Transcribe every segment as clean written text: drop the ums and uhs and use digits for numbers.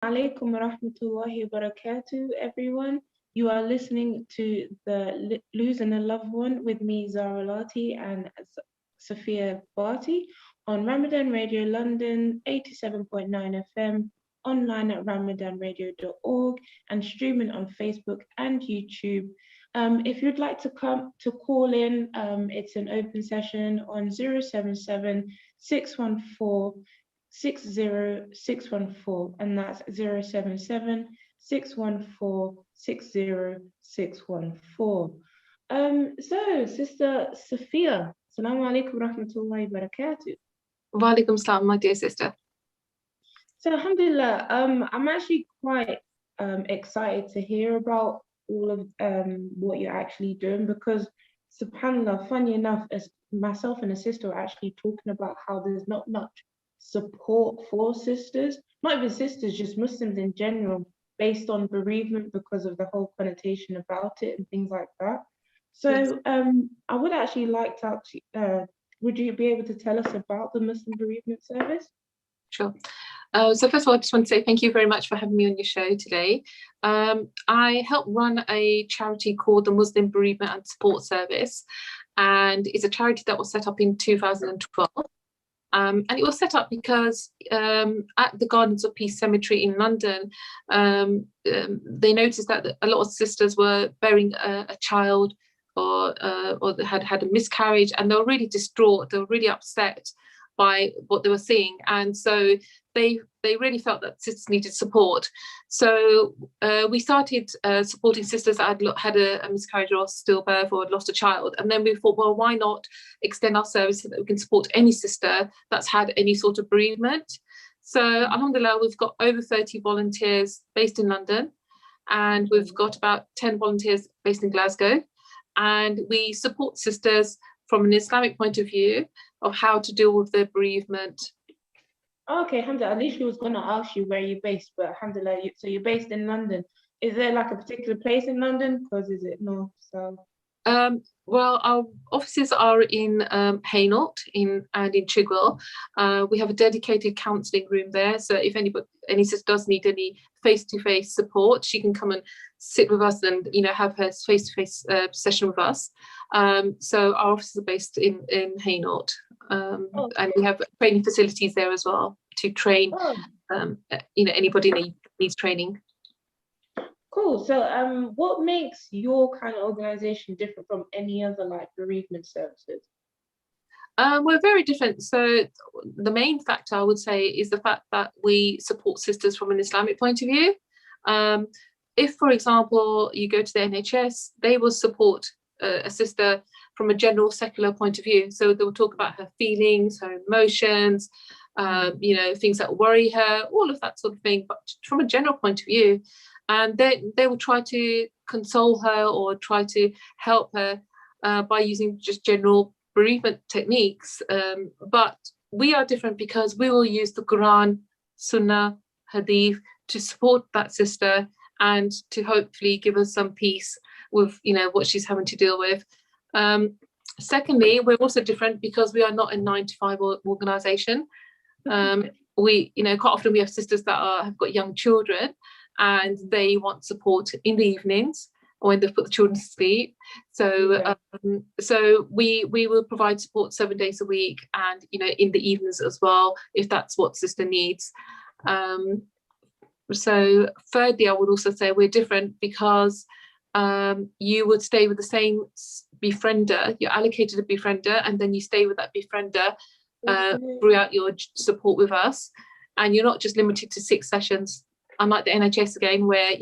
Alaikum wa rahmatullahi wa barakatuh, everyone. You are listening to Losing a Loved One with me, Zara L and Sofia Bhatti on Ramadan Radio London 87.9 FM, online at ramadanradio.org, and streaming on Facebook and YouTube. If you'd like to come to call in, it's an open session on 077 614 60614, and that's 077 614 60614. So Sister Sophia, Assalamu alaikum rahmatullahi barakatuh. Walaikum salam, my dear sister. So alhamdulillah, I'm actually quite excited to hear about all of what you're actually doing, because subhanallah, funny enough, as myself and a sister are actually talking about how there's not much support for sisters, not even sisters, just Muslims in general, based on bereavement because of the whole connotation about it and things like that. So Yes. I would actually like to actually, would you be able to tell us about the Muslim bereavement service? Sure. So first of all, I just want to say thank you very much for having me on your show today. I help run a charity called the Muslim Bereavement and Support Service, and it's a charity that was set up in 2012. And it was set up because at the Gardens of Peace Cemetery in London, they noticed that a lot of sisters were bearing a child or had a miscarriage, and they were really distraught. They were really upset by what they were seeing, and so they really felt that sisters needed support. So we started supporting sisters that had a miscarriage or stillbirth or had lost a child, and then we thought, well, why not extend our service so that we can support any sister that's had any sort of bereavement. So alhamdulillah, we've got over 30 volunteers based in London, and we've got about 10 volunteers based in Glasgow, and we support sisters from an Islamic point of view of how to deal with their bereavement. Okay, alhamdulillah. At least I was going to ask you where you're based, but alhamdulillah, so you're based in London. Is there like a particular place in London? Because is it north, south? Well, our offices are in Hainault and in Chigwell. We have a dedicated counselling room there, so if any sister does need any face-to-face support, she can come and sit with us and have her face-to-face session with us. So our offices are based in Hainault, and we have training facilities there as well to train anybody needs training. Cool. So what makes your kind of organization different from any other like bereavement services? We're very different. So the main factor I would say is the fact that we support sisters from an Islamic point of view. If, for example, you go to the NHS, they will support a sister from a general secular point of view. So they will talk about her feelings, her emotions, things that worry her, all of that sort of thing, but from a general point of view. And they will try to console her or try to help her by using just general bereavement techniques. But we are different because we will use the Quran, Sunnah, Hadith to support that sister and to hopefully give us some peace with what she's having to deal with. Secondly, we're also different because we are not a 9-to-5 organization. We quite often we have sisters that have got young children, and they want support in the evenings or when they put the children to sleep. So so we will provide support 7 days a week, and in the evenings as well, if that's what sister needs. So thirdly, I would also say we're different because you would stay with the same befriender. You're allocated a befriender, and then you stay with that befriender throughout your support with us, and you're not just limited to 6 sessions. Unlike the NHS again, where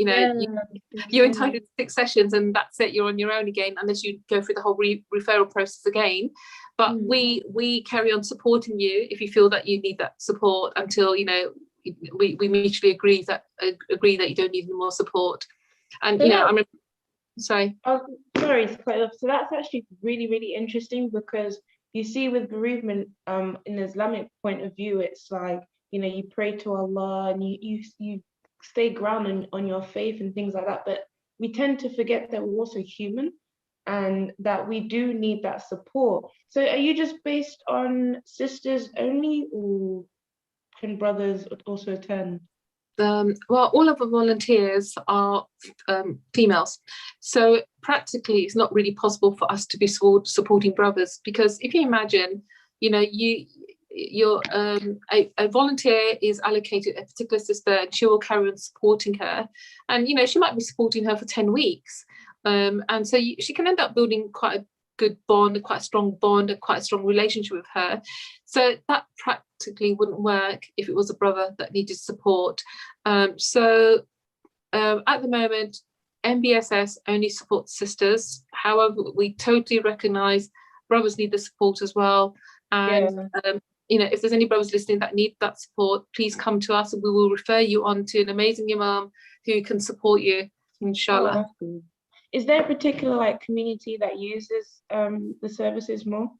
you're entitled to 6 sessions and that's it, you're on your own again, unless you go through the whole referral process again. But we carry on supporting you if you feel that you need that support until we mutually agree that you don't need any more support. And I remember. Sorry. Oh, sorry to cut off. So that's actually really, really interesting, because you see with bereavement, in the Islamic point of view, it's like you pray to Allah and you stay grounded on your faith and things like that, but we tend to forget that we're also human and that we do need that support. So are you just based on sisters only, or can brothers also attend? well, all of the volunteers are females, so practically it's not really possible for us to be supporting brothers, because if you imagine, you know, you're a volunteer is allocated a particular sister, and she will carry on supporting her, and you know, she might be supporting her for 10 weeks, and so she can end up building quite a good bond, quite a strong bond, and quite a strong relationship with her. So that practically wouldn't work if it was a brother that needed support. So at the moment, MBSS only supports sisters. However, we totally recognise brothers need the support as well. And you know, if there's any brothers listening that need that support, please come to us, and we will refer you on to an amazing imam who can support you, inshallah. Oh, is there a particular like community that uses the services more?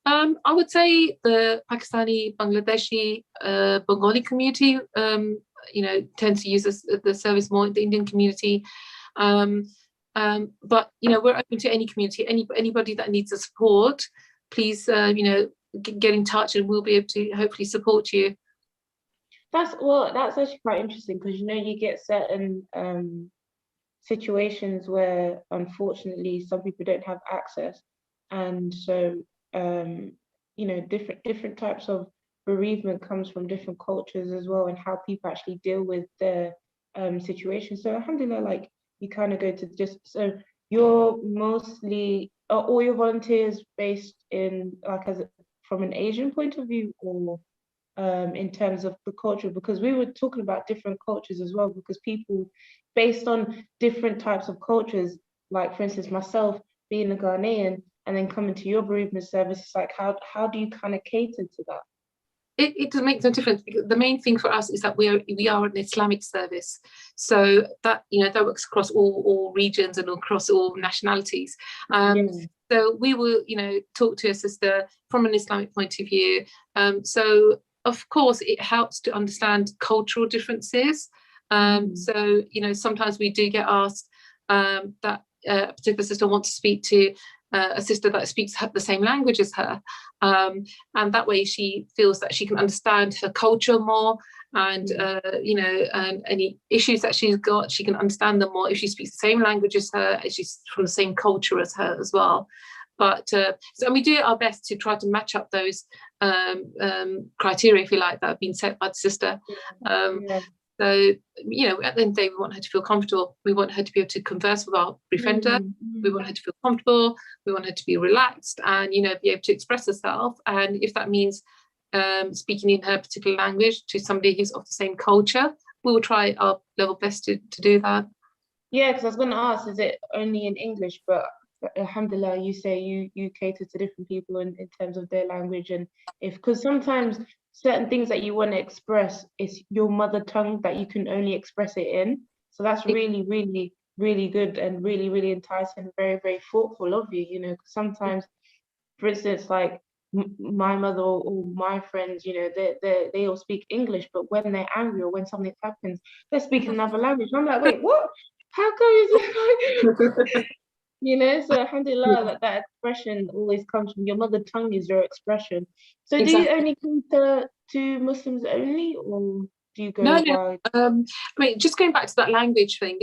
I would say the Pakistani, Bangladeshi, Bengali community, you know, tend to use the service more. The Indian community, but you know, we're open to any community. Anybody that needs the support, please, you know, get in touch, and we'll be able to hopefully support you. That's actually quite interesting, because you know, you get certain situations where unfortunately some people don't have access, and so you know, different types of bereavement comes from different cultures as well, and how people actually deal with their situation. So alhamdulillah, like, you kind of go to just, so you're mostly, are all your volunteers based in, like, as from an Asian point of view, or in terms of the culture? Because we were talking about different cultures as well, because people, based on different types of cultures, like for instance myself being a Ghanaian and then coming to your bereavement service, it's like, how do you kind of cater to that? It does make no difference. The main thing for us is that we are an Islamic service, so that, you know, that works across all regions and across all nationalities. So we will, you know, talk to a sister from an Islamic point of view. So of course it helps to understand cultural differences. So you know, sometimes we do get asked that a particular sister wants to speak to a sister that speaks the same language as her, and that way she feels that she can understand her culture more, and you know, any issues that she's got, she can understand them more if she speaks the same language as her, as she's from the same culture as her as well. But so we do our best to try to match up those criteria, if you like, that have been set by the sister. So, you know, at the end of the day, we want her to feel comfortable. We want her to be able to converse with our befriender. We want her to feel comfortable. We want her to be relaxed and, you know, be able to express herself. And if that means speaking in her particular language to somebody who's of the same culture, we will try our level best to do that. Yeah, because I was going to ask, is it only in English? But alhamdulillah, you say you cater to different people in terms of their language, and because sometimes certain things that you want to express is your mother tongue that you can only express it in. So that's really, really, really good, and really, really enticing, very, very thoughtful of you, you know, because sometimes, for instance, like my mother or my friends, you know, they all speak English, but when they're angry or when something happens, they're speaking another language. And I'm like, wait, what? How come is it? You know, so alhamdulillah, that expression always comes from your mother tongue, is your expression. So do you only cater to Muslims only, or do you go wide? I mean, just going back to that language thing,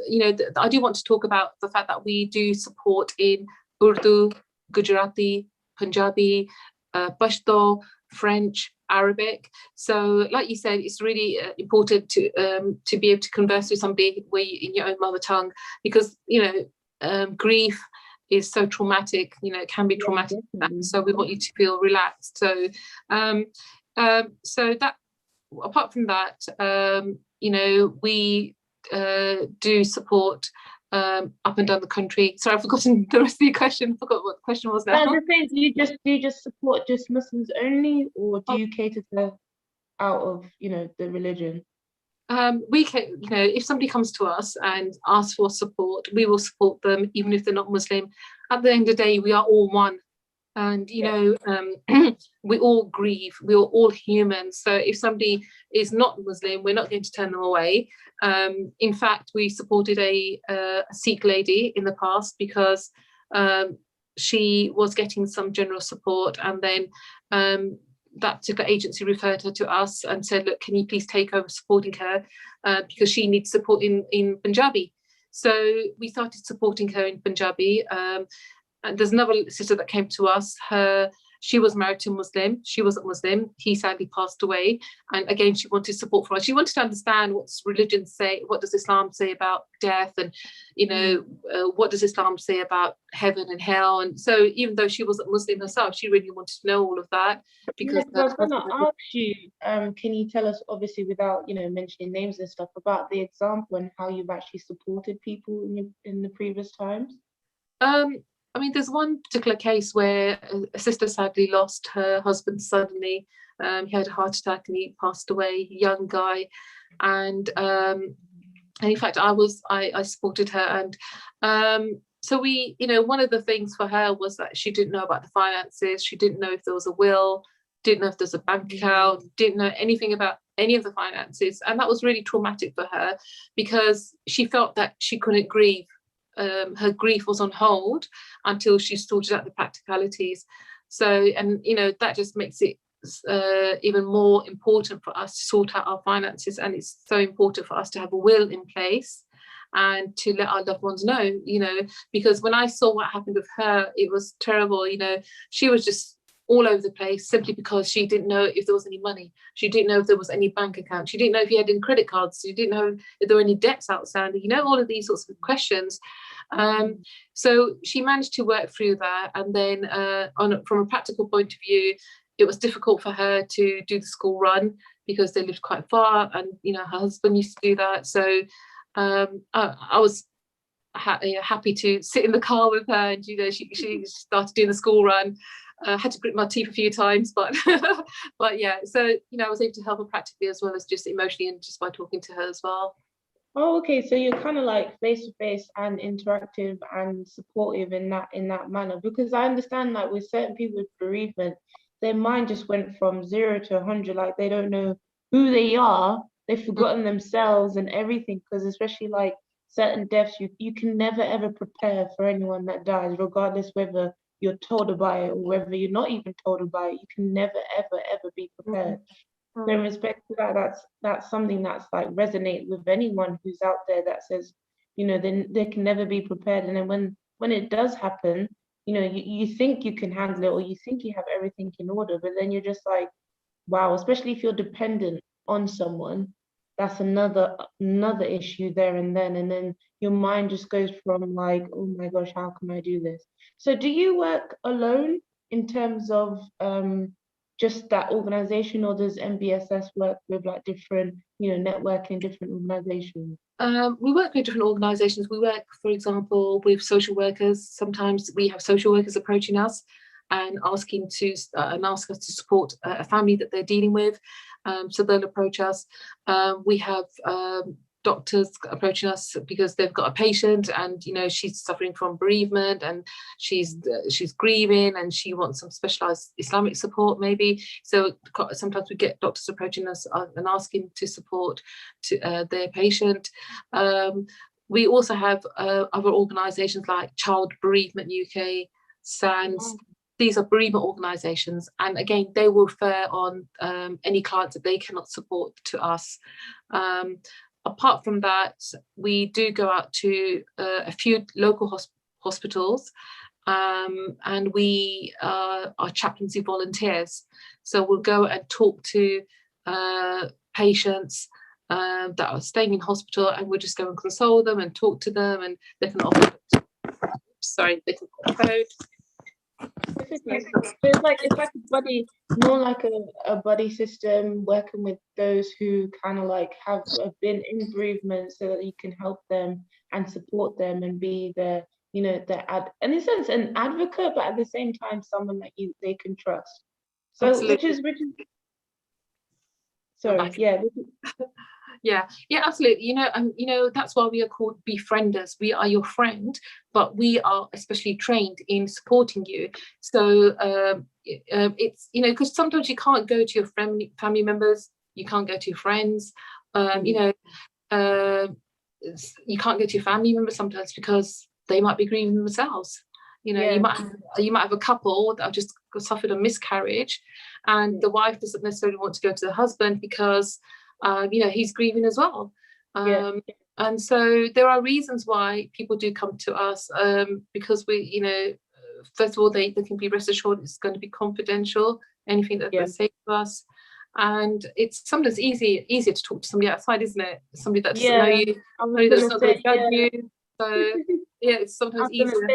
you know, I do want to talk about the fact that we do support in Urdu, Gujarati, Punjabi, Pashto, French, Arabic. So like you said, it's really important to be able to converse with somebody in your own mother tongue, because, you know, grief is so traumatic, you know, it can be traumatic. So we want you to feel relaxed. So so that, apart from that, you know, we do support up and down the country. Sorry, I've forgotten the rest of your question. Forgot what the question was now. No, the thing, do you just support just Muslims only, or do you cater to out of, you know, the religion? We can, you know, if somebody comes to us and asks for support, we will support them, even if they're not Muslim. At the end of the day, we are all one. And, you know, we all grieve, we are all human. So if somebody is not Muslim, we're not going to turn them away. In fact, we supported a Sikh lady in the past because she was getting some general support, and then that particular agency referred her to us and said, look, can you please take over supporting her, because she needs support in Punjabi. So we started supporting her in Punjabi. And there's another sister that came to us. She was married to a Muslim. She wasn't Muslim. He sadly passed away. And again, she wanted support from us. She wanted to understand what's religion say, what does Islam say about death, and what does Islam say about heaven and hell. And so even though she wasn't Muslim herself, she really wanted to know all of that. Because I was going to ask you, can you tell us, obviously without mentioning names and stuff, about the example and how you've actually supported people in the previous times? I mean, there's one particular case where a sister sadly lost her husband suddenly. He had a heart attack and he passed away, young guy. And in fact, I supported her. And so we, one of the things for her was that she didn't know about the finances. She didn't know if there was a will, didn't know if there's a bank account, didn't know anything about any of the finances. And that was really traumatic for her because she felt that she couldn't grieve. Her grief was on hold until she sorted out the practicalities. So, and that just makes it even more important for us to sort out our finances. And it's so important for us to have a will in place and to let our loved ones know, because when I saw what happened with her, it was terrible. She was just all over the place simply because she didn't know if there was any money. She didn't know if there was any bank account. She didn't know if he had any credit cards. She didn't know if there were any debts outstanding, all of these sorts of questions. So she managed to work through that. And then from a practical point of view, it was difficult for her to do the school run because they lived quite far, and her husband used to do that. So I was happy to sit in the car with her, and she started doing the school run. Had to grit my teeth a few times, but but yeah, so I was able to help her practically as well as just emotionally, and just by talking to her as well. Oh, okay. So you're kind of like face to face and interactive and supportive in that manner, because I understand like with certain people with bereavement, their mind just went from 0 to 100. Like they don't know who they are. They've forgotten themselves and everything. Because especially like certain deaths, you can never ever prepare for anyone that dies, regardless whether you're told about it or whether you're not even told about it. You can never ever be prepared. So in respect to that, that's something that's like resonate with anyone who's out there that says, they can never be prepared. And then when it does happen, you think you can handle it or you think you have everything in order, but then you're just like, wow, especially if you're dependent on someone, that's another issue there and then your mind just goes from like, oh my gosh, how can I do this? So do you work alone in terms of just that organization, or does MBSS work with like different, networking, different organizations? We work with different organizations. We work, for example, with social workers. Sometimes we have social workers approaching us and ask us to support a family that they're dealing with. So they'll approach us. We have doctors approaching us because they've got a patient and she's suffering from bereavement and she's grieving and she wants some specialized Islamic support maybe. So sometimes we get doctors approaching us and asking to support their patient. We also have other organizations like Child Bereavement UK, SANS. These are bereavement organizations, and again they will refer on any clients that they cannot support to us. Apart from that, we do go out to a few local hospitals, and we are chaplaincy volunteers. So we'll go and talk to patients that are staying in hospital, and we'll just go and console them and talk to them, and they can offer. Sorry, they can code. So it's like a buddy, more like a buddy system, working with those who kind of like have been in bereavement, so that you can help them and support them and be in a sense an advocate, but at the same time someone that they can trust. So Absolutely. which is sorry, yeah. Yeah, absolutely. That's why we are called befrienders. We are your friend, but we are especially trained in supporting you. So it's because sometimes you can't go to your family members, you can't go to your friends, you can't go to your family members sometimes because they might be grieving themselves. You know, you might have a couple that have just suffered a miscarriage, and the wife doesn't necessarily want to go to the husband because you know, he's grieving as well. And so there are reasons why people do come to us, because we, you know, first of all, they can be rest assured it's going to be confidential, anything that they say to us. And it's sometimes easier to talk to somebody outside, isn't it? Somebody that doesn't know you, somebody that's not going to judge you. So yeah, it's sometimes easier.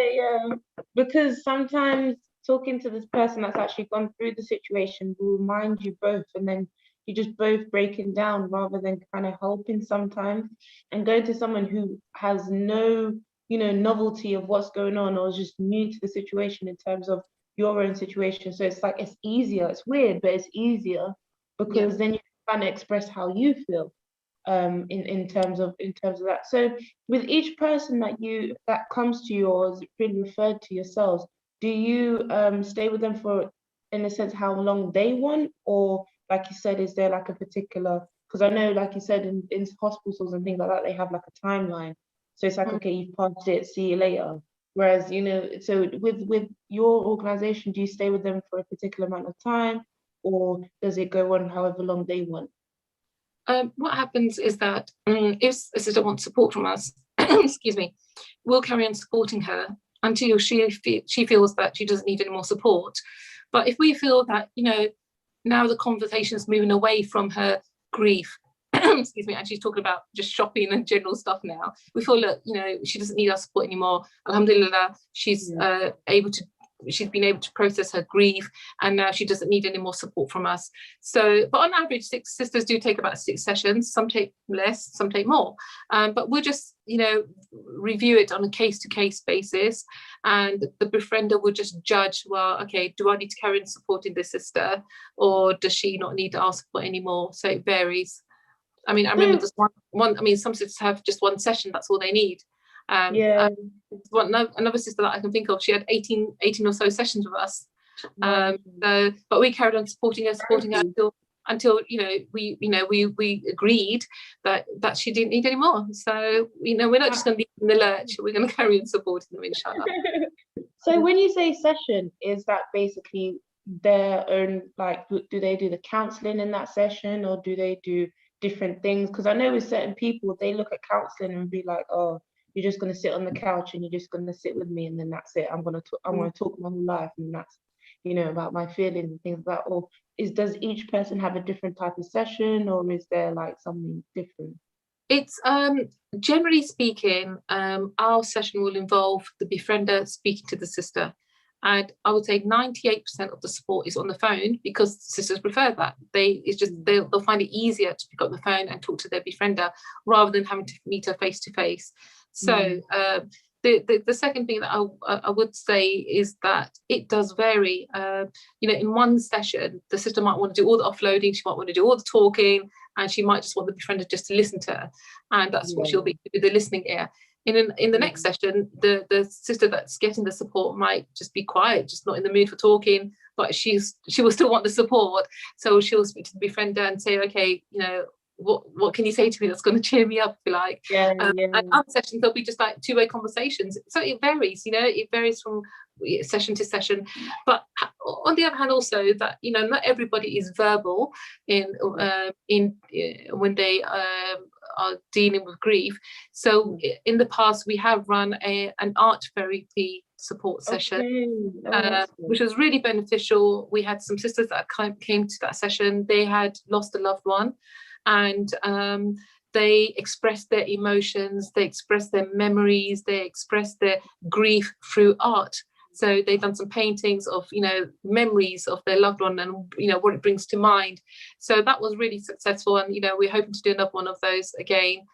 Because sometimes talking to this person that's actually gone through the situation will remind you both, and then you just both breaking down rather than kind of helping sometimes. And going to someone who has no, you know, novelty of what's going on, or is just new to the situation in terms of your own situation. So it's like, it's easier. It's weird, but it's easier because then you kind of express how you feel. In terms of that. So with each person that comes to you or is really referred to yourselves, do you stay with them for, in a sense, how long they want, or like you said, is there like a particular, because I know, like you said, in hospitals and things like that, they have like a timeline. So it's like, okay, you've passed it, see you later. Whereas, you know, so with your organization, do you stay with them for a particular amount of time, or does it go on however long they want? What happens is that if a sister wants support from us, excuse me, we'll carry on supporting her until she feels that she doesn't need any more support. But if we feel that, you know, now the conversation is moving away from her grief, excuse me, and she's talking about just shopping and general stuff now, we feel that, you know, she doesn't need our support anymore. Alhamdulillah, she's she's been able to process her grief, and now she doesn't need any more support from us. So, but on average, sisters do take about 6 sessions. Some take less, some take more. But we'll just, you know, review it on a case-to-case basis, and the befriender will just judge, well, okay, do I need to carry on supporting this sister, or does she not need our support anymore? So it varies. I mean, I remember this one. I mean, some sisters have just 1 session. That's all they need. Another sister that I can think of, she had 18 or so sessions with us. So, but we carried on supporting her until you know, we agreed that she didn't need any more. So, you know, we're not just going to leave them in the lurch. We're going to carry on supporting them, inshallah. So when you say session, is that basically their own, like, do they do the counselling in that session, or do they do different things? Because I know with certain people, they look at counselling and be like, oh, you're just going to sit on the couch and you're just going to sit with me, and then that's it. I'm going to talk my whole life, and that's, you know, about my feelings and things like that. Or does each person have a different type of session, or is there like something different? It's generally speaking, our session will involve the befriender speaking to the sister. And I would say 98% of the support is on the phone, because sisters prefer that. They'll find it easier to pick up the phone and talk to their befriender rather than having to meet her face to face. So the second thing that I would say is that it does vary. You know, in one session, the sister might want to do all the offloading, she might want to do all the talking, and she might just want the befriender just to listen to her, and that's what she'll be with the listening ear. In the next session, the sister that's getting the support might just be quiet, just not in the mood for talking, but she will still want the support. So she'll speak to the befriender and say, okay, you know, what can you say to me that's going to cheer me up, if you like. And other sessions, there'll be just like 2-way conversations. So it varies, you know, it varies from session to session. But on the other hand, also, that, you know, not everybody is verbal in when they are dealing with grief. So in the past, we have run an art therapy support session, which was really beneficial. We had some sisters that came to that session. They had lost a loved one, and they expressed their emotions, they expressed their memories, they expressed their grief through art. So they've done some paintings of, you know, memories of their loved one and, you know, what it brings to mind. So that was really successful, and, you know, we're hoping to do another one of those again.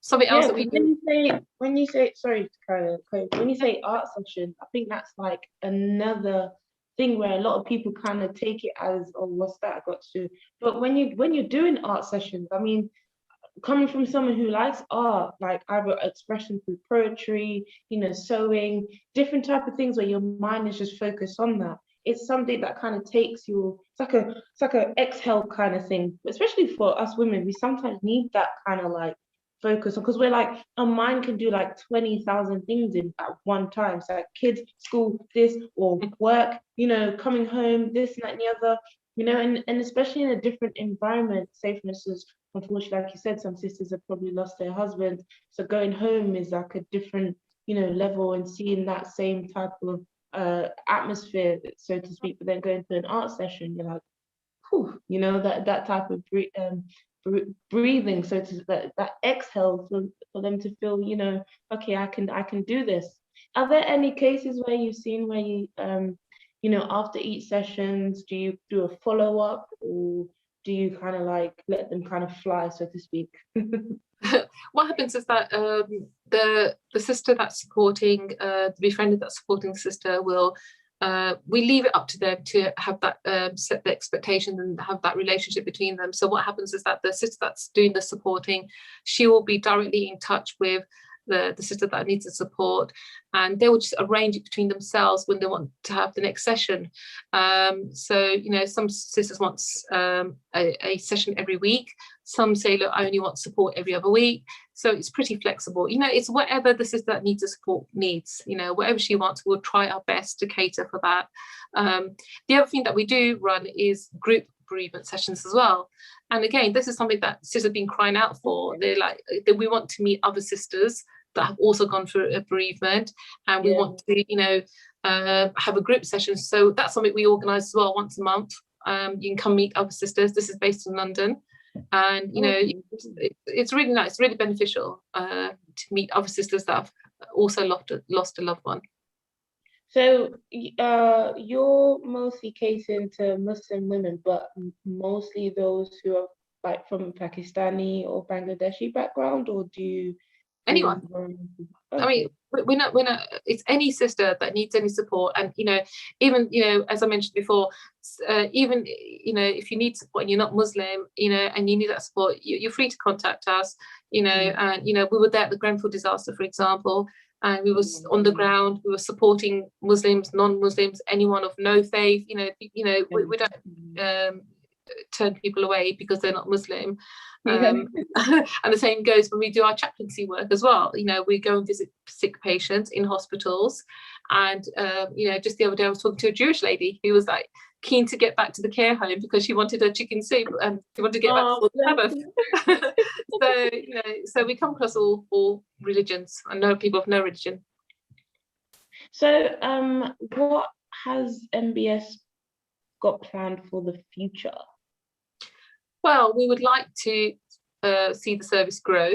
Something else that we do. When you say sorry, Carla, when you say art session, I think that's like another thing where a lot of people kind of take it as, oh, what's that got to? But when you're doing art sessions, I mean, coming from someone who likes art, like either expression through poetry, you know, sewing, different type of things where your mind is just focused on that. It's something that kind of takes you, it's like a exhale kind of thing. Especially for us women, we sometimes need that kind of like focus on, because we're like, our mind can do like 20,000 things at one time. So like kids, school, this, or work, coming home, this and that and the other, and especially in a different environment. Say for instance, unfortunately, like you said, some sisters have probably lost their husbands. So going home is like a different, level, and seeing that same type of atmosphere, so to speak. But then going to an art session, you're like, whew, that type of breathing, so to that exhale for them to feel, okay, I can do this. Are there any cases where you've seen where after each sessions, do you do a follow-up, or do you kind of like let them kind of fly, so to speak? What happens is that the sister that's supporting, the befriended that's supporting the sister will, we leave it up to them to have that set the expectations and have that relationship between them. So what happens is that the sister that's doing the supporting, she will be directly in touch with the sister that needs the support, and they will just arrange it between themselves when they want to have the next session. So some sisters want a session every week. Some say, look, I only want support every other week. So it's pretty flexible. It's whatever the sister that needs the support needs. Whatever she wants, we'll try our best to cater for that. The other thing that we do run is group bereavement sessions as well. And again, this is something that sisters have been crying out for. They're like, we want to meet other sisters that have also gone through a bereavement, and we want to, have a group session. So that's something we organise as well once a month. You can come meet other sisters. This is based in London, and it's really nice, really beneficial to meet other sisters that have also lost a loved one. So you're mostly catering to Muslim women, but mostly those who are like from Pakistani or Bangladeshi background, or do you anyone? Okay. I mean, we're not. It's any sister that needs any support, and even as I mentioned before, even if you need support and you're not Muslim, and you need that support, you're free to contact us. And we were there at the Grenfell disaster, for example, and we was on the ground. We were supporting Muslims, non-Muslims, anyone of no faith. We don't turn people away because they're not Muslim. And the same goes when we do our chaplaincy work as well. We go and visit sick patients in hospitals, and just the other day I was talking to a Jewish lady who was like keen to get back to the care home because she wanted her chicken soup and she wanted to get back to the Sabbath. So we come across all religions. I know people of no religion. So what has MBS got planned for the future? Well, we would like to see the service grow.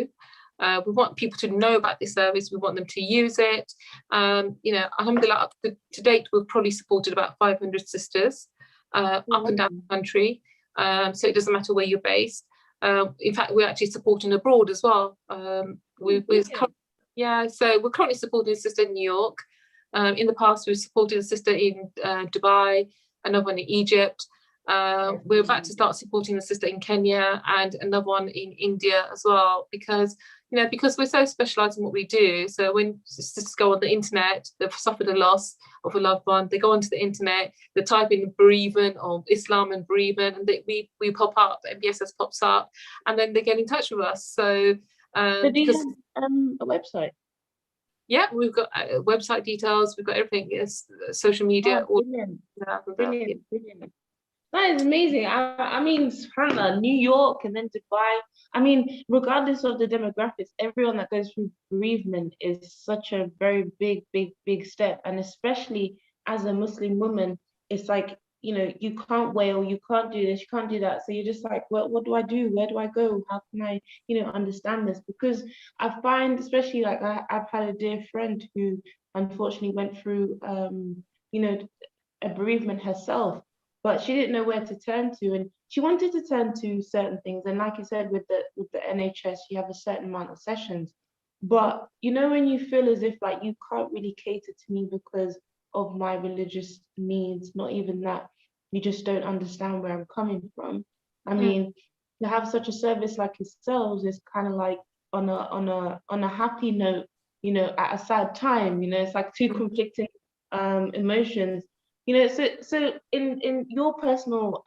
We want people to know about this service. We want them to use it. Alhamdulillah, up to date, we've probably supported about 500 sisters up and down the country. So it doesn't matter where you're based. In fact, we're actually supporting abroad as well. So we're currently supporting a sister in New York. In the past, we've supported a sister in Dubai, another one in Egypt. We're about to start supporting a sister in Kenya and another one in India as well, because we're so specialised in what we do. So when sisters go on the internet, they've suffered a loss of a loved one, they go onto the internet, they type in bereavement or Islam and bereavement, and we pop up, MBSS pops up, and then they get in touch with us. So do you have a website? Yeah, we've got website details, we've got everything. Yes, social media. Brilliant. Brilliant. That is amazing. I mean, subhanAllah, New York and then Dubai. I mean, regardless of the demographics, everyone that goes through bereavement is such a very big step. And especially as a Muslim woman, it's like, you can't wail, you can't do this, you can't do that. So you're just like, well, what do I do? Where do I go? How can I, understand this? Because I find, especially like I've had a dear friend who unfortunately went through, a bereavement herself, but she didn't know where to turn to, and she wanted to turn to certain things. And like you said, with the NHS, you have a certain amount of sessions, but when you feel as if like you can't really cater to me because of my religious needs, not even that, you just don't understand where I'm coming from. I mean, to have such a service like yourselves is kind of like on a happy note, at a sad time. It's like two conflicting emotions. So in your personal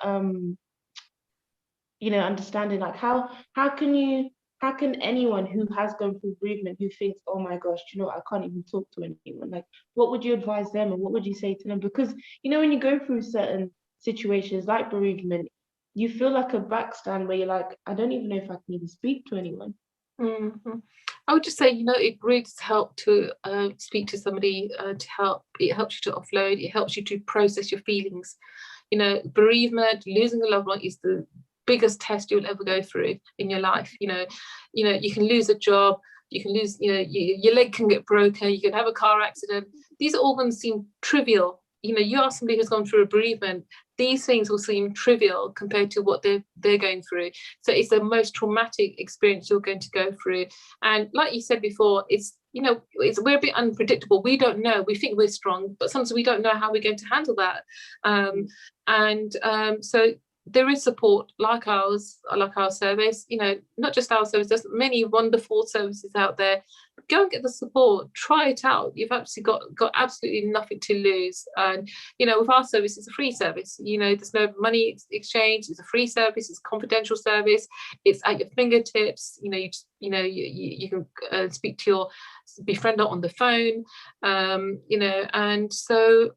understanding, like how can you how can anyone who has gone through bereavement, who thinks, oh my gosh, you know, I can't even talk to anyone, like, what would you advise them and what would you say to them? Because, you know, when you go through certain situations like bereavement, you feel like a backstand where you're like, I don't even know if I can even speak to anyone. Mm-hmm. I would just say, you know, it really does help to speak to somebody to help. It helps you to offload. It helps you to process your feelings. You know, bereavement, losing a loved one is the biggest test you'll ever go through in your life. You can lose a job, you can lose, your leg can get broken, you can have a car accident. These are all going to seem trivial. You know, you ask somebody who's gone through a bereavement, these things will seem trivial compared to what they're going through. So it's the most traumatic experience you're going to go through. And like you said before, we're a bit unpredictable. We don't know. We think we're strong, but sometimes we don't know how we're going to handle that. So there is support like ours, like our service. You know, not just our service. There's many wonderful services out there. Go and get the support. Try it out. You've actually got absolutely nothing to lose. And you know, with our service, it's a free service. You know, there's no money exchange. It's a free service. It's a confidential service. It's at your fingertips. You know, you can speak to your befriender on the phone. And so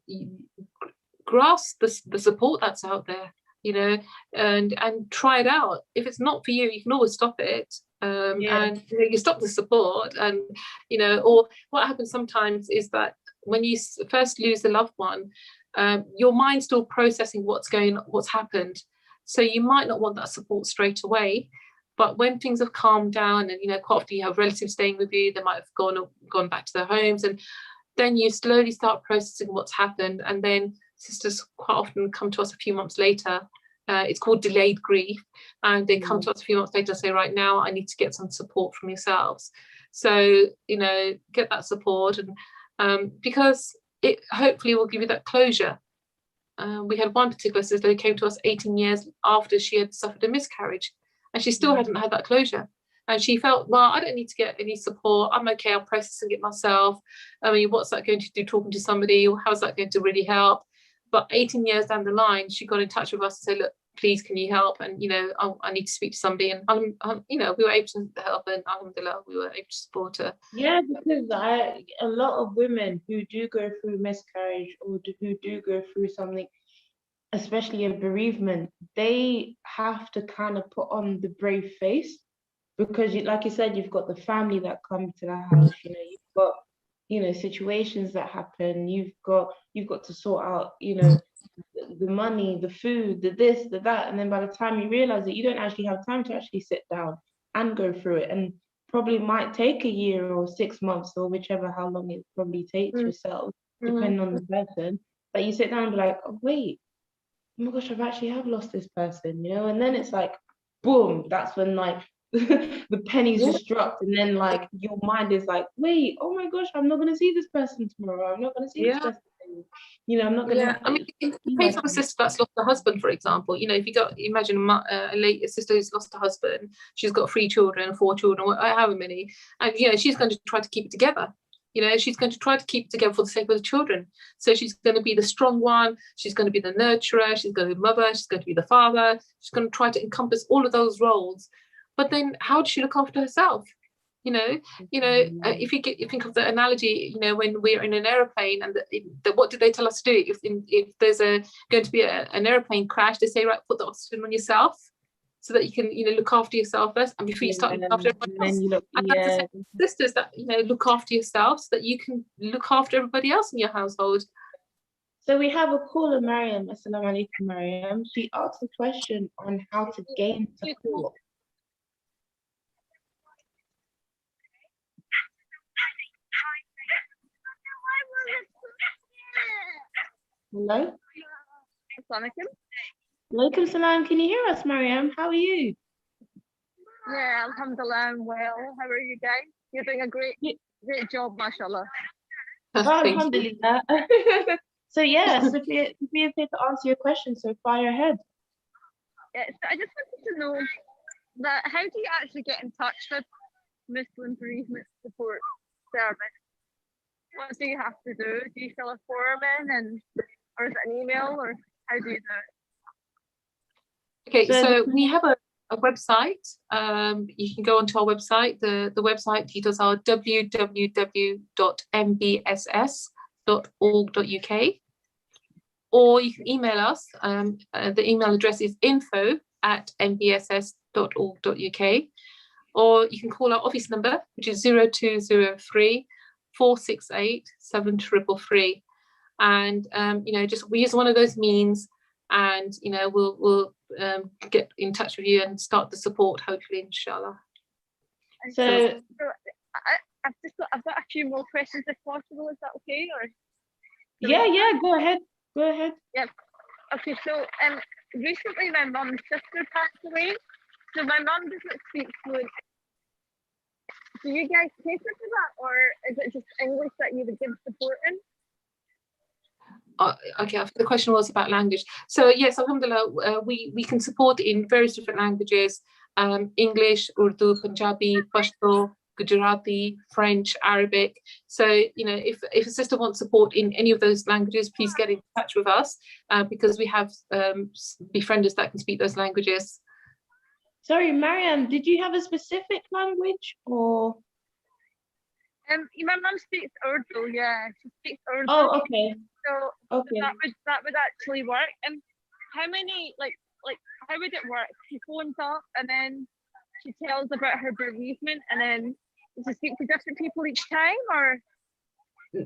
grasp the support that's out there. You know, and try it out. If it's not for you, you can always stop it. And you stop the support, and or what happens sometimes is that when you first lose a loved one, your mind's still processing what's happened, so you might not want that support straight away. But when things have calmed down, and quite often you have relatives staying with you, they might have gone back to their homes, and then you slowly start processing what's happened. And then sisters quite often come to us a few months later. It's called delayed grief, and they come to us a few months later and say, right now I need to get some support from yourselves. So get that support, and because it hopefully will give you that closure. We had one particular sister who came to us 18 years after she had suffered a miscarriage, and she still hadn't had that closure. And she felt, well, I don't need to get any support. I'm okay. I'm processing it myself. I mean, what's that going to do talking to somebody? Or how's that going to really help? But 18 years down the line, she got in touch with us and said, look, please, can you help? And, I need to speak to somebody. And, we were able to help, and alhamdulillah, we were able to support her. Yeah, because a lot of women who do go through miscarriage or who do go through something, especially a bereavement, they have to kind of put on the brave face, because like you said, you've got the family that come to the house, you've got situations that happen, you've got to sort out the money, the food, the this, the that, and then by the time you realize that you don't actually have time to actually sit down and go through it, and probably might take a year or 6 months or whichever how long it probably takes yourself, depending on the person, that you sit down and be like, oh, wait, oh my gosh, I've actually have lost this person, and then it's like, boom, that's when like the pennies just dropped, and then like your mind is like, wait, oh my gosh, I'm not gonna see this person tomorrow. I'm not gonna see this person. I'm not gonna. I mean, in the case of a sister that's lost her husband, for example, if imagine a sister who's lost her husband, she's got 3 children, 4 children, however many, and she's going to try to keep it together. She's going to try to keep it together for the sake of the children. So she's going to be the strong one. She's going to be the nurturer. She's going to be the mother. She's going to be the father. She's going to try to encompass all of those roles. But then, how does she look after herself? If you think of the analogy, when we're in an aeroplane, and what did they tell us to do? If there's going to be an airplane crash, they say, right, put the oxygen on yourself, so that you can look after yourself first, and before you start looking after everybody else. And that's the same sisters, that look after yourself so that you can look after everybody else in your household. So we have a caller, Mariam. Assalamu alaikum, Mariam. She asked a question on how to gain support. Hello? Alaikum salam. Can you hear us, Mariam? How are you? Yeah, alhamdulillah, I'm well. How are you guys? You're doing a great job, mashallah. Alhamdulillah. So yeah, Sophia here to answer your question, so fire ahead. Yeah, so I just wanted to know that how do you actually get in touch with Muslim bereavement support service? What do you have to do? Do you fill a form in, or is it an email, or how do you do it? Okay, so we have a website. You can go onto our website. The website details are www.mbss.org.uk, or you can email us. The email address is info@mbss.org.uk, or you can call our office number, which is 0203 468 7333. And just we use one of those means, and we'll get in touch with you and start the support, hopefully, inshallah. So I've got a few more questions if possible. Is that okay? Or yeah, go ahead. Yeah. Okay. So recently my mum's sister passed away. So my mum doesn't speak fluent. Do you guys cater for that, or is it just English that you would give support in? Okay, the question was about language. So yes, alhamdulillah, we can support in various different languages: English, Urdu, Punjabi, Pashto, Gujarati, French, Arabic. So if a sister wants support in any of those languages, please get in touch with us, because we have befrienders that can speak those languages. Sorry, Mariam, did you have a specific language, or? My mum speaks Urdu. Yeah, she speaks Urdu. Oh, okay. So Okay. that would actually work. And how many like how would it work? She phones up and then she tells about her bereavement, and then does she speak to different people each time, or?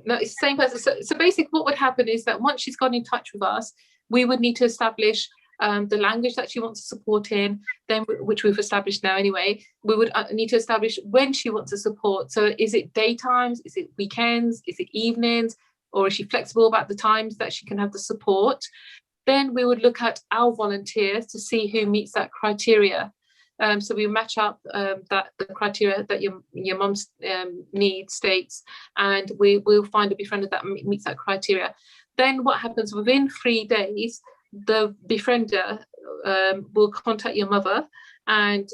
No, it's the same person. So basically what would happen is that once she's got in touch with us, we would need to establish the language that she wants to support in, then which we've established now anyway. We would need to establish when she wants to support. So is it daytimes, is it weekends, is it evenings, or is she flexible about the times that she can have the support? Then we would look at our volunteers to see who meets that criteria. So we match up the criteria that your mum's need states, and we'll find a befriender that meets that criteria. Then what happens, within 3 days, the befriender will contact your mother, and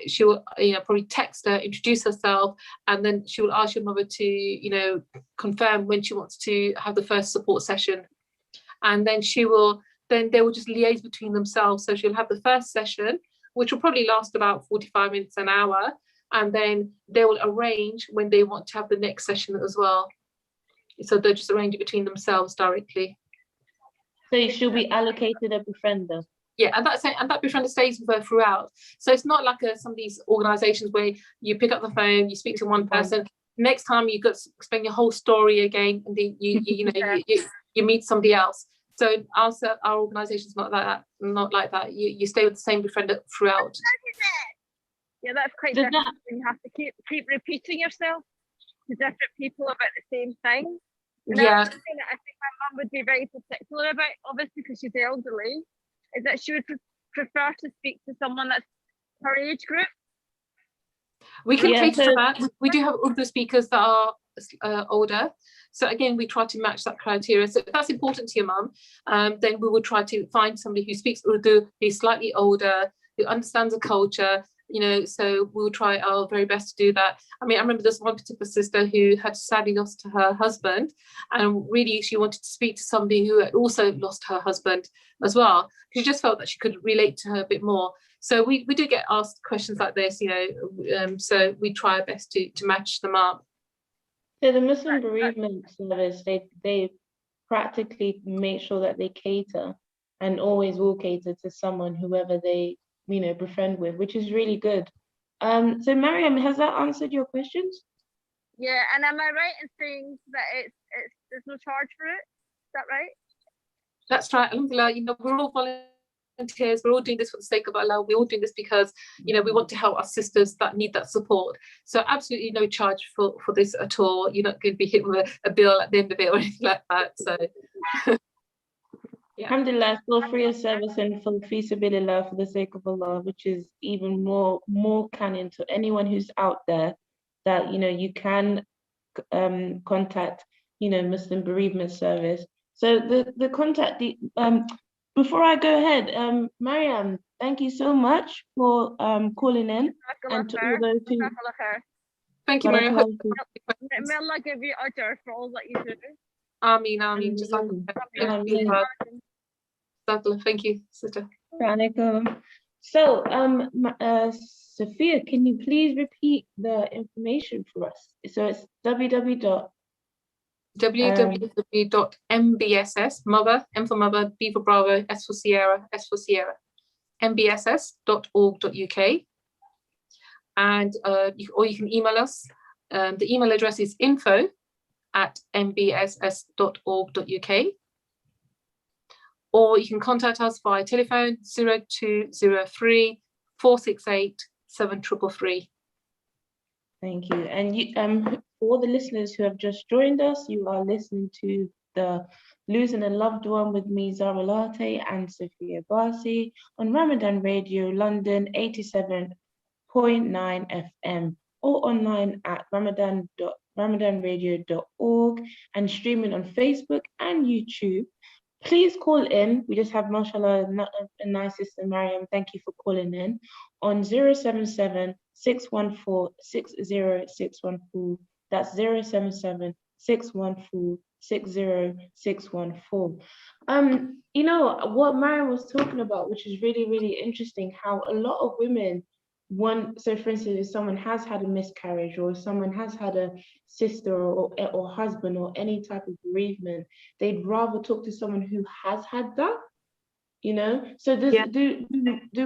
she will probably text her, introduce herself, and then she will ask your mother to confirm when she wants to have the first support session. And then they will just liaise between themselves. So she'll have the first session, which will probably last about 45 minutes, an hour, and then they will arrange when they want to have the next session as well. So they'll just arrange it between themselves directly. So she'll be allocated a befriender. Yeah, and that befriender stays with her throughout. So it's not like some of these organisations where you pick up the phone, you speak to one person, next time you've got to explain your whole story again, and then you meet somebody else. So our organisation's not like that. You stay with the same befriender throughout. Yeah, that's quite different. You have to keep repeating yourself to different people about the same thing. And yeah. That's something that I think my mum would be very particular about, obviously because she's elderly, is that she would prefer to speak to someone that's her age group. We can cater to that. We do have Urdu speakers that are older. So again, we try to match that criteria. So if that's important to your mum, then we will try to find somebody who speaks Urdu, who's slightly older, who understands the culture, so we'll try our very best to do that. I mean, I remember there's one particular sister who had sadly lost her husband, and really she wanted to speak to somebody who had also lost her husband as well. She just felt that she could relate to her a bit more. So we do get asked questions like this, so we try our best to match them up. So the Muslim bereavement service, they practically make sure that they cater and always will cater to someone, whoever they befriend with, which is really good. So Mariam, has that answered your questions? Yeah, and am I right in saying that it's there's no charge for it? Is that right? That's right. Alhamdulillah, we're all volunteers. We're all doing this for the sake of Allah. We're all doing this because we want to help our sisters that need that support. So absolutely no charge for this at all. You're not going to be hit with a bill at the end of it or anything like that. So. Yeah. Alhamdulillah, still free of service and for fi sabilillah, for the sake of Allah, which is even more canning to anyone who's out there, that you can contact Muslim bereavement service. So the contact before I go ahead, Mariam, thank you so much for calling in, and to all those who. Thank you, Mariam. May Allah give you ajr for all that you do. Ameen. Thank you, sister. So, Sophia, can you please repeat the information for us? So it's www.mbss, mother, M for mother, B for Bravo, S for Sierra, mbss.org.uk. And or you can email us. The email address is info@mbss.org.uk. Or you can contact us via telephone 0203 468 7333. Thank you. And for all the listeners who have just joined us, you are listening to the Losing a Loved One with me, Zara Latte and Sofia Bhatti on Ramadan Radio London 87.9 FM, or online at ramadanradio.org and streaming on Facebook and YouTube. Please call in. We just have, mashallah, a nice sister, Mariam. Thank you for calling in on 077 614 60614. That's 077 614 60614. You know what Mariam was talking about, which is really, really interesting, how a lot of women so for instance, if someone has had a miscarriage, or if someone has had a sister or husband or any type of bereavement, they'd rather talk to someone who has had that, you know. So do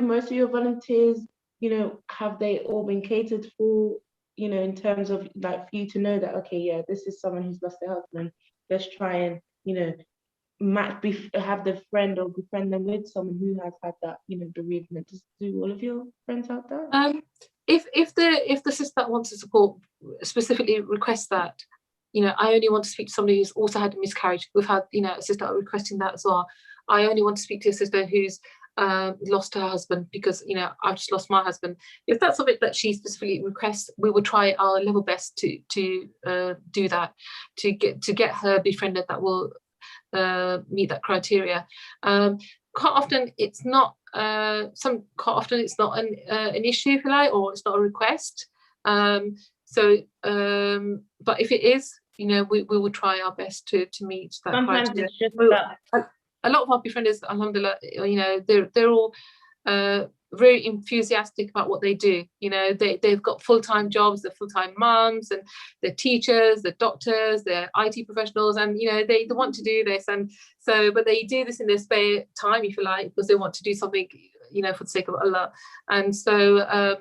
most of your volunteers, you know, have they all been catered for, you know, in terms of like for you to know that, okay, yeah, this is someone who's lost their husband, let's try and, you know, have the friend or befriend them with someone who has had that, you know, bereavement. Do all of your friends have that? If the sister that wants to support specifically requests that, you know, I only want to speak to somebody who's also had a miscarriage. We've had, you know, a sister requesting that as well. I only want to speak to a sister who's lost her husband, because, you know, I've just lost my husband. If that's something that she specifically requests, we will try our level best to do that, to get her befriended that will meet that criteria. Quite often it's not an issue, if you like, or it's not a request. But if it is, you know, we will try our best to meet that Sometimes criteria. it's just that. A lot of our befrienders, alhamdulillah, you know, they're all very enthusiastic about what they do. You know, they've got full-time jobs, they're full-time moms, and they're teachers, they're doctors, they're IT professionals, and, you know, they want to do this. And so, but they do this in their spare time, if you like, because they want to do something, you know, for the sake of Allah. And so,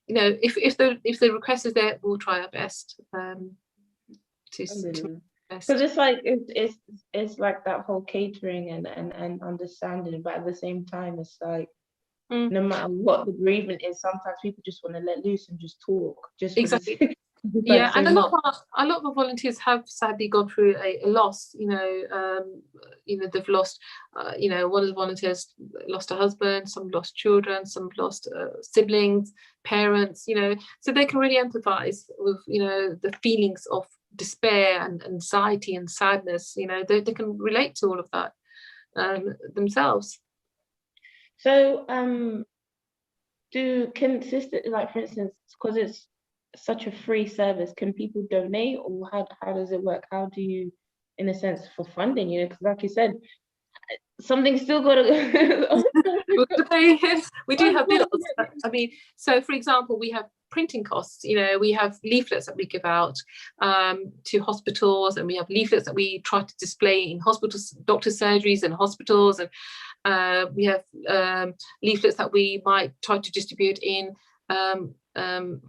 you know, if the request is there, we'll try our best to because it's like it's like that whole catering and understanding, but at the same time it's like no matter what the bereavement is, sometimes people just want to let loose and just talk, just exactly. Yeah, and a lot of our volunteers have sadly gone through a loss. You know, they've lost. You know, one of the volunteers lost a husband, some lost children, some lost siblings, parents. You know, so they can really empathise with, you know, the feelings of despair and anxiety and sadness. You know, they can relate to all of that themselves. So, can sisters, like, for instance, because it's such a free service, can people donate, or how does it work? How do you, in a sense, for funding, you know, because like you said, something's still got to we do have bills. I mean, so for example, we have printing costs. You know, we have leaflets that we give out to hospitals, and we have leaflets that we try to display in hospitals, doctor surgeries and hospitals, and we have leaflets that we might try to distribute in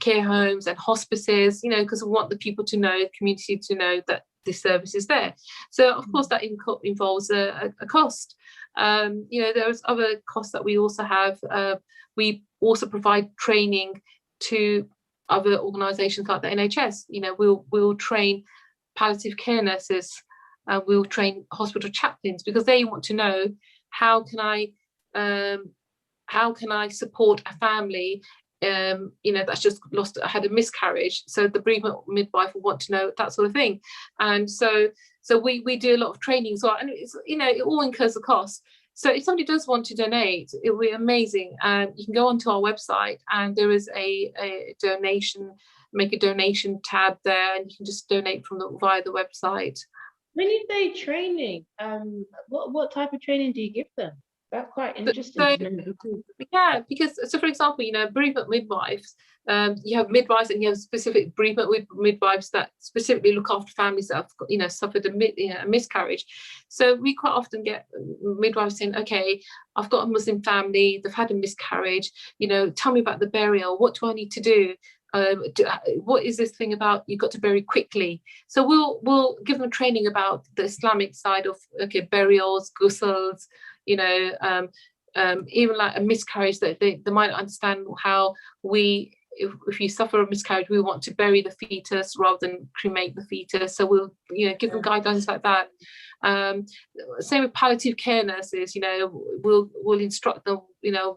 care homes and hospices, you know, because we want the people to know, the community to know that this service is there. So of course that involves a cost. You know, there's other costs that we also have. We also provide training to other organisations like the NHS. You know, we'll train palliative care nurses, we'll train hospital chaplains, because they want to know how can I support a family, you know, that's just had a miscarriage. So the bereavement midwife will want to know that sort of thing. And so we do a lot of training as well, and it's, you know, it all incurs a cost. So if somebody does want to donate, it will be amazing. You can go onto our website, and there is a donation, make a donation tab there, and you can just donate via the website. When you say training, what type of training do you give them? That's quite interesting So, to know because yeah, because so for example, bereavement midwives, you have midwives and you have specific bereavement midwives that specifically look after families that have suffered a miscarriage. So we quite often get midwives saying, okay, I've got a Muslim family, they've had a miscarriage, tell me about the burial, what do I need to do? What is this thing about you've got to bury quickly? So we'll give them training about the Islamic side of burials, ghusls, even like a miscarriage, that they might understand how if you suffer a miscarriage, we want to bury the fetus rather than cremate the fetus. So we'll give them guidelines like that. Same with palliative care nurses. We'll instruct them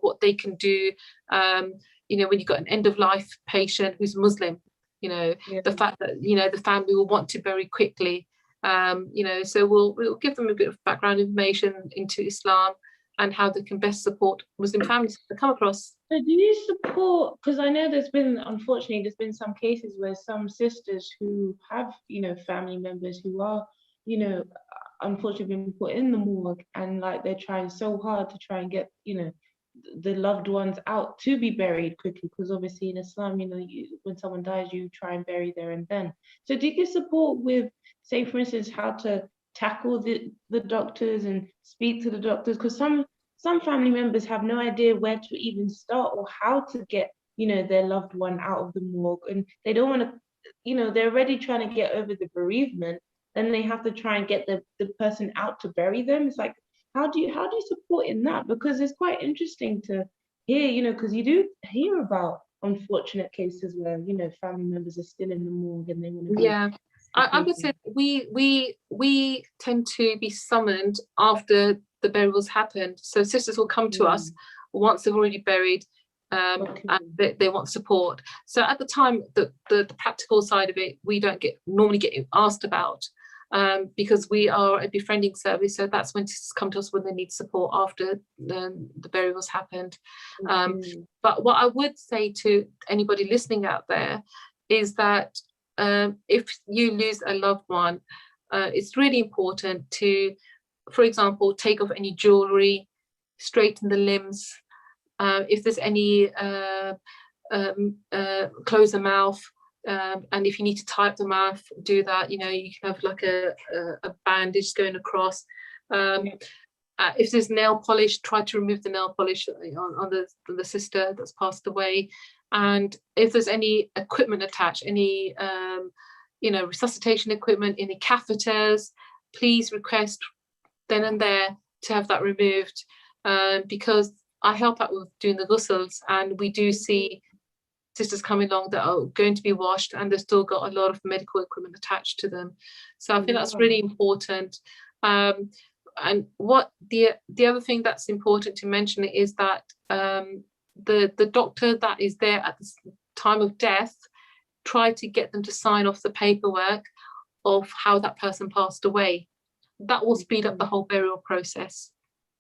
what they can do. When you've got an end of life patient who's Muslim, the fact that the family will want to bury quickly. So we'll give them a bit of background information into Islam and how they can best support Muslim families to come across. So do you support, because I know unfortunately there's been some cases where some sisters who have, family members who are, unfortunately been put in the morgue, and like they're trying so hard to try and get, the loved ones out to be buried quickly, because obviously in Islam, when someone dies, you try and bury there and then. So do you support with, say for instance, how to tackle the doctors and speak to the doctors? Because some family members have no idea where to even start or how to get their loved one out of the morgue, and they don't want to, they're already trying to get over the bereavement, then they have to try and get the person out to bury them. It's like, how do you support in that? Because it's quite interesting to hear, because you do hear about unfortunate cases where family members are still in the morgue and they want to be. Yeah, I would say we tend to be summoned after the burials happened. So sisters will come to us once they've already buried, and they want support. So at the time, the practical side of it, we don't normally get asked about, because we are a befriending service. So that's when sisters come to us when they need support after the burials happened. But what I would say to anybody listening out there is that if you lose a loved one, it's really important to, for example, take off any jewelry, straighten the limbs. If there's any, close the mouth, and if you need to tie up the mouth, do that. You can have like a bandage going across. If there's nail polish, try to remove the nail polish on the sister that's passed away. And if there's any equipment attached, any resuscitation equipment, any catheters, please request then and there to have that removed, because I help out with doing the ghusls, and we do see sisters coming along that are going to be washed and they've still got a lot of medical equipment attached to them. So I think that's really important. And what the other thing that's important to mention is that the doctor that is there at the time of death, try to get them to sign off the paperwork of how that person passed away. That will speed up the whole burial process.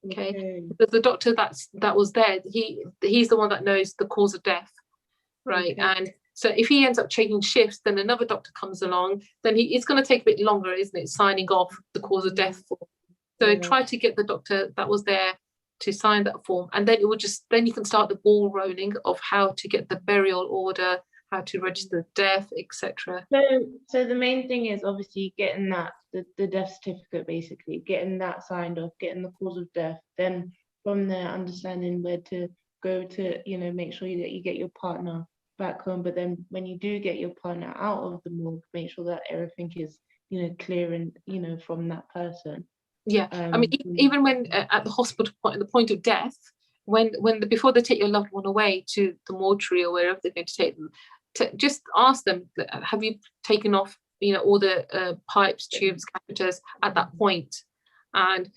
Okay. Because the doctor that was there, he's the one that knows the cause of death, right? And so if he ends up changing shifts, then another doctor comes along, then it's going to take a bit longer, isn't it, signing off the cause of death form. So try to get the doctor that was there to sign that form, and then then you can start the ball rolling of how to get the burial order, how to register death, etc. So the main thing is obviously getting that the death certificate, basically getting that signed off, getting the cause of death. Then from there, understanding where to go to, make sure that you get your partner back home. But then when you do get your partner out of the morgue, make sure that everything is clear and from that person. Yeah, I mean, even when at the hospital point, at the point of death, before they take your loved one away to the mortuary or wherever they're going to take them, just ask them, have you taken off all the pipes, tubes, catheters at that point, and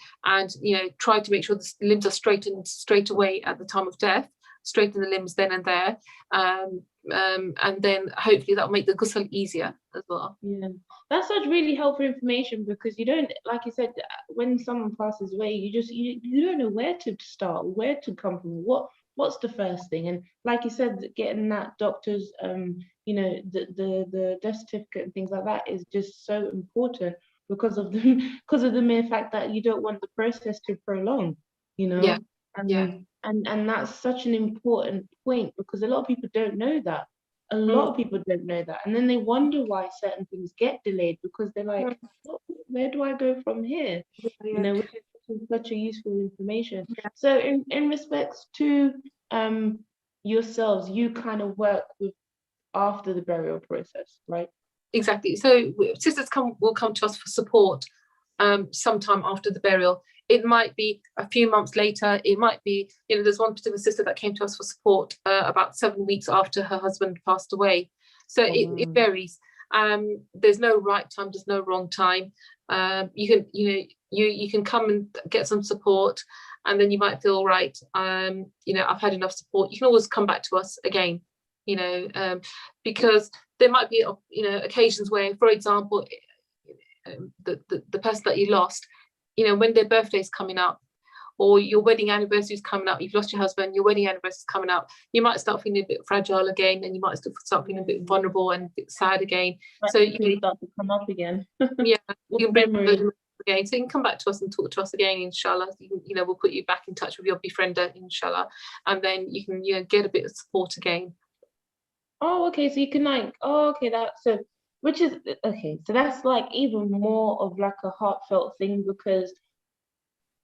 try to make sure the limbs are straightened straight away at the time of death, straighten the limbs then and there, and then hopefully that'll make the ghusl easier as well. Yeah, that's such really helpful information, because you don't, like you said, when someone passes away, you don't know where to start, where to come from, what's the first thing. And like you said, getting that doctor's the death certificate and things like that is just so important, because of the mere fact that you don't want the process to prolong. you know. Yeah. And, Yeah. and that's such an important point, because a lot of people don't know that. A lot of people don't know that, and then they wonder why certain things get delayed, because they're like, where do I go from here? You know, which is such a useful information. Yeah. So in respects to yourselves, you kind of work with after the burial process, right? Exactly. So sisters will come to us for support sometime after the burial. It might be a few months later. It might be, there's one particular sister that came to us for support about 7 weeks after her husband passed away. So it varies. There's no right time. There's no wrong time. You can come and get some support, and then you might feel right. I've had enough support. You can always come back to us again. Because there might be occasions where, for example, the person that you lost, when their birthday is coming up, or your wedding anniversary is coming up, you've lost your husband, your wedding anniversary is coming up, you might start feeling a bit fragile again, and you might start feeling a bit vulnerable and a bit sad again. So you start to come up again. Yeah, you memory again. So you can come back to us and talk to us again, inshallah. We'll put you back in touch with your befriender, inshallah, and then you can get a bit of support again. Oh, okay. So you can which is okay. So that's like even more of like a heartfelt thing, because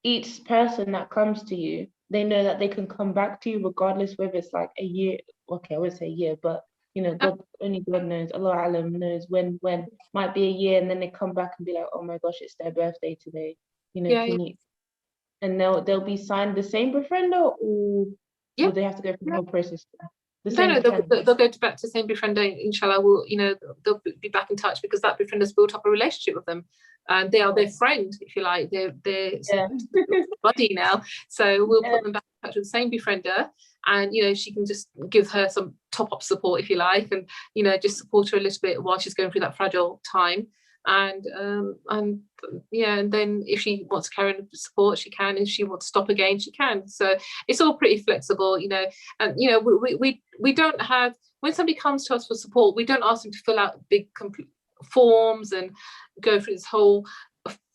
each person that comes to you, they know that they can come back to you regardless whether it's like a year. Okay, I would say a year, but only God knows. Allah Alam knows when might be a year, and then they come back and be like, oh my gosh, it's their birthday today. You, and they'll be signed the same befriender, or will they have to go through the whole process? They'll go back to the same befriender, inshallah. They'll be back in touch, because that befriender's built up a relationship with them, and they are their friend, if you like. They're buddy now, so we'll put them back in touch with the same befriender, and she can just give her some top-up support, if you like, and just support her a little bit while she's going through that fragile time. And then if she wants to carry on support, she can. If she wants to stop again, she can. So it's all pretty flexible, and we don't have, when somebody comes to us for support, we don't ask them to fill out big forms and go through this whole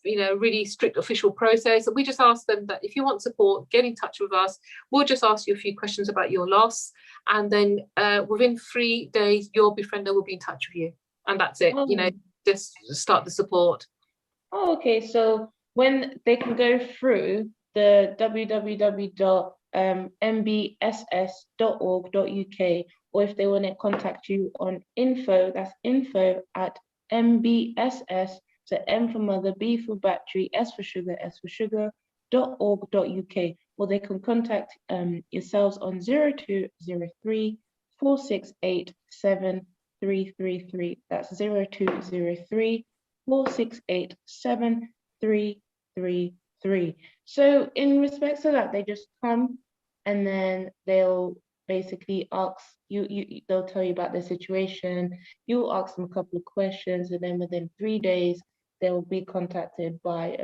really strict official process. We just ask them that if you want support, get in touch with us. We'll just ask you a few questions about your loss, and then within 3 days your befriender will be in touch with you, and that's it. Just start the support. Oh, okay. So when they can go through the www.mbss.org.uk, or if they want to contact you on info, that's info@mbss, so M for mother, B for battery, S for sugar, .org.uk, or they can contact yourselves on 0203 468 7333. That's 0203 468 7333. So in respect to that, they just come, and then they'll basically ask you, they'll tell you about their situation. You'll ask them a couple of questions, and then within 3 days they'll be contacted by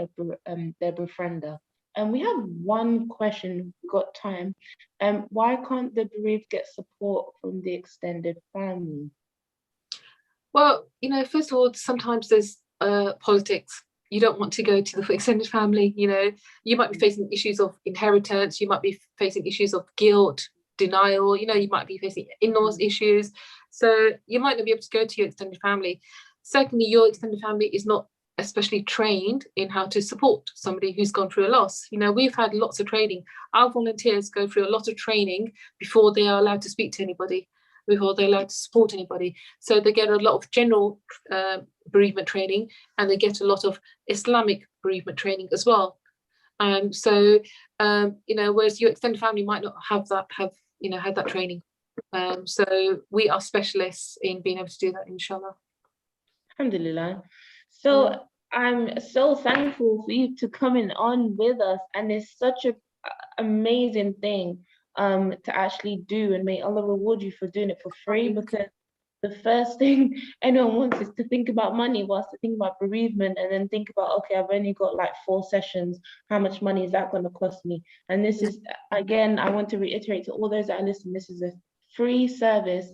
their befriender. And we have one question, we've got time. Why can't the bereaved get support from the extended family? Well, first of all, sometimes there's politics. You don't want to go to the extended family. You might be facing issues of inheritance. You might be facing issues of guilt, denial. You might be facing in-laws issues. So you might not be able to go to your extended family. Secondly, your extended family is not especially trained in how to support somebody who's gone through a loss. We've had lots of training. Our volunteers go through a lot of training before they are allowed to speak to anybody, before they're allowed to support anybody. So they get a lot of general bereavement training, and they get a lot of Islamic bereavement training as well. Whereas your extended family might not have had that training. So we are specialists in being able to do that, inshallah. Alhamdulillah. So I'm so thankful for you to coming on with us, and it's such an amazing thing to actually do, and may Allah reward you for doing it for free, because the first thing anyone wants is to think about money, whilst to think about bereavement, and then think about, okay, I've only got like 4 sessions, how much money is that going to cost me? And this is, again, I want to reiterate to all those that are listening, this is a free service,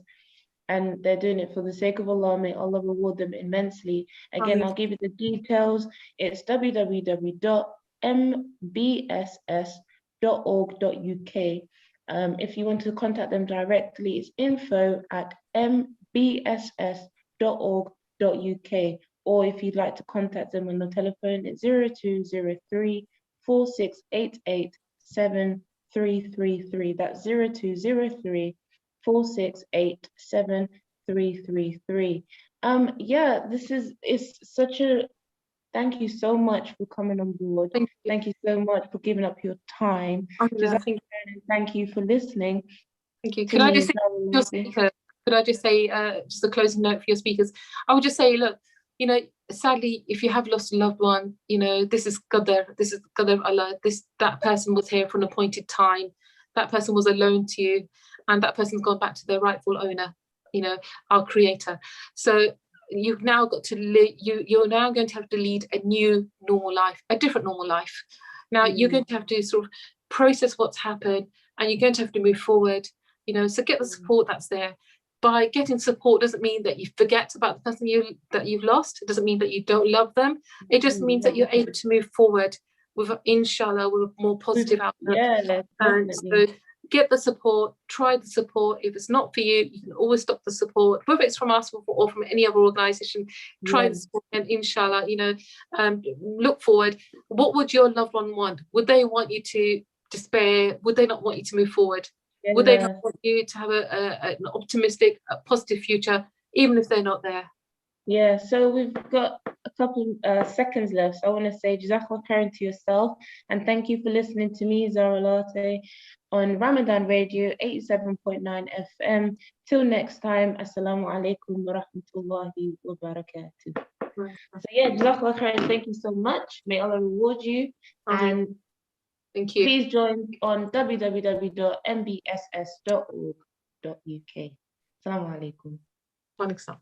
and they're doing it for the sake of Allah. May Allah reward them immensely. Again, I'll give you the details. It's www.mbss If you want to contact them directly, it's info@mbss.org.uk. Or if you'd like to contact them on the telephone, it's 0203 4688 7333. That's 0203 468 7333. Yeah, it's such a thank you so much for coming on board. Thank you. Thank you so much for giving up your time. Thank you for listening. Thank you. Could I just say, your speaker, could I just say just a closing note for your speakers? I would just say, look, you know, sadly, if you have lost a loved one, you know, this is Qadar, Allah. That person was here for an appointed time. That person was alone to you, and that person's gone back to their rightful owner, you know, our creator. So you've now got to live, you're now going to have to lead a new normal life, a different normal life. Now you're going to have to sort of process what's happened, and you're going to have to move forward, you know, so get the support that's there. By getting support doesn't mean that you forget about the person that you've lost. It doesn't mean that you don't love them. It just means that you're able to move forward with, inshallah, with a more positive outlook. Yeah, and so get the support, try the support. If it's not for you, you can always stop the support, whether it's from us or from any other organization. Try the support, and inshallah, you know, look forward. What would your loved one want? Would they want you to despair? Would they not want you to move forward? Would they not want you to have an optimistic, a positive future, even if they're not there? Yeah, so we've got a couple seconds left. So I want to say Jazakallah khairan to yourself, and thank you for listening to me, Zara Latte, on Ramadan Radio 87.9 FM. Till next time, Assalamu alaikum wa rahmatullahi wa barakatuh. So yeah, Jazakallah khairan, thank you so much. May Allah reward you. And thank you. Please join on www.mbss.org.uk. Assalamu alaikum. Wa alaikum.